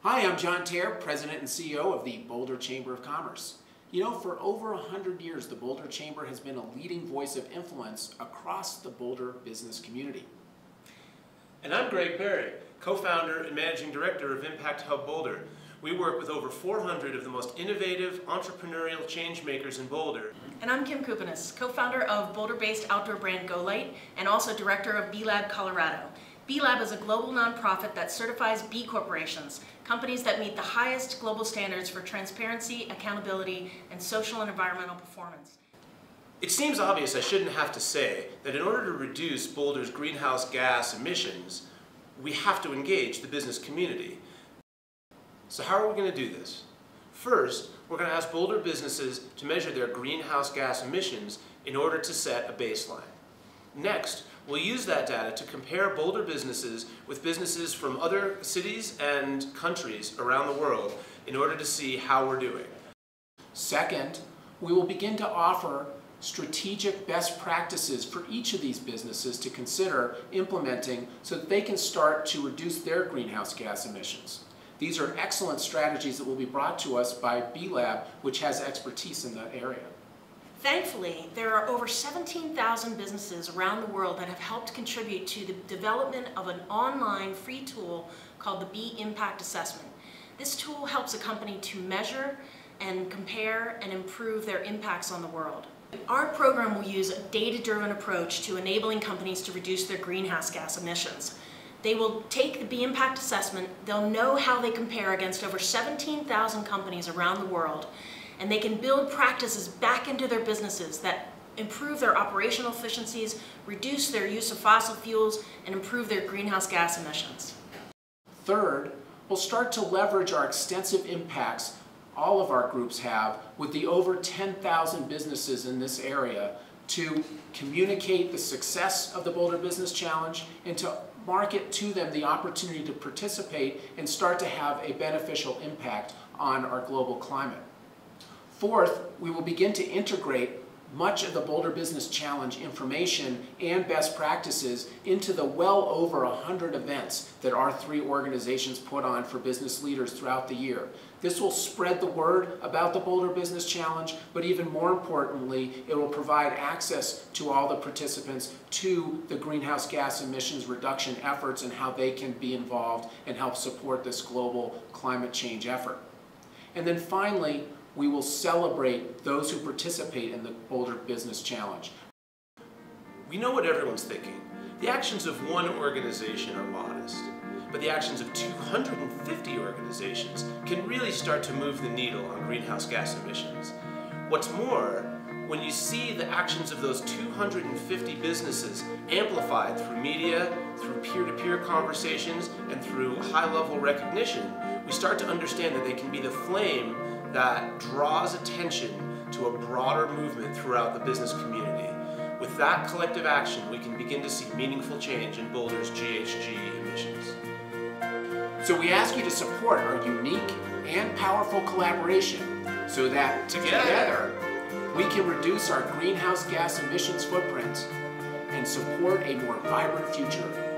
Hi, I'm John Terr, President and CEO of the Boulder Chamber of Commerce. You know, for over 100 years, the Boulder Chamber has been a leading voice of influence across the Boulder business community. And I'm Greg Berry, co-founder and managing director of ImpactHUB Boulder. We work with over 400 of the most innovative entrepreneurial change makers in Boulder. And I'm Kim Kupinis, co-founder of Boulder-based outdoor brand Go Light and also director of B-Lab Colorado. B-Lab is a global nonprofit that certifies B corporations, companies that meet the highest global standards for transparency, accountability, and social and environmental performance. It seems obvious I shouldn't have to say that in order to reduce Boulder's greenhouse gas emissions, we have to engage the business community. So how are we going to do this? First, we're going to ask Boulder businesses to measure their greenhouse gas emissions in order to set a baseline. Next, we'll use that data to compare Boulder businesses with businesses from other cities and countries around the world in order to see how we're doing. Second, we will begin to offer strategic best practices for each of these businesses to consider implementing so that they can start to reduce their greenhouse gas emissions. These are excellent strategies that will be brought to us by B-Lab, which has expertise in that area. Thankfully, there are over 17,000 businesses around the world that have helped contribute to the development of an online free tool called the B Impact Assessment. This tool helps a company to measure and compare and improve their impacts on the world. Our program will use a data-driven approach to enabling companies to reduce their greenhouse gas emissions. They will take the B Impact Assessment, they'll know how they compare against over 17,000 companies around the world, and they can build practices back into their businesses that improve their operational efficiencies, reduce their use of fossil fuels, and improve their greenhouse gas emissions. Third, we'll start to leverage our extensive impacts all of our groups have with the over 10,000 businesses in this area to communicate the success of the Boulder Business Challenge and to market to them the opportunity to participate and start to have a beneficial impact on our global climate. Fourth, we will begin to integrate much of the Boulder Business Challenge information and best practices into the well over 100 events that our three organizations put on for business leaders throughout the year. This will spread the word about the Boulder Business Challenge, but even more importantly, it will provide access to all the participants to the greenhouse gas emissions reduction efforts and how they can be involved and help support this global climate change effort. And then finally, we will celebrate those who participate in the Boulder Business Challenge. We know what everyone's thinking. The actions of one organization are modest, but the actions of 250 organizations can really start to move the needle on greenhouse gas emissions. What's more, when you see the actions of those 250 businesses amplified through media, through peer-to-peer conversations, and through high-level recognition, we start to understand that they can be the flame that draws attention to a broader movement throughout the business community. With that collective action, we can begin to see meaningful change in Boulder's GHG emissions. So we ask you to support our unique and powerful collaboration so that together we can reduce our greenhouse gas emissions footprint and support a more vibrant future.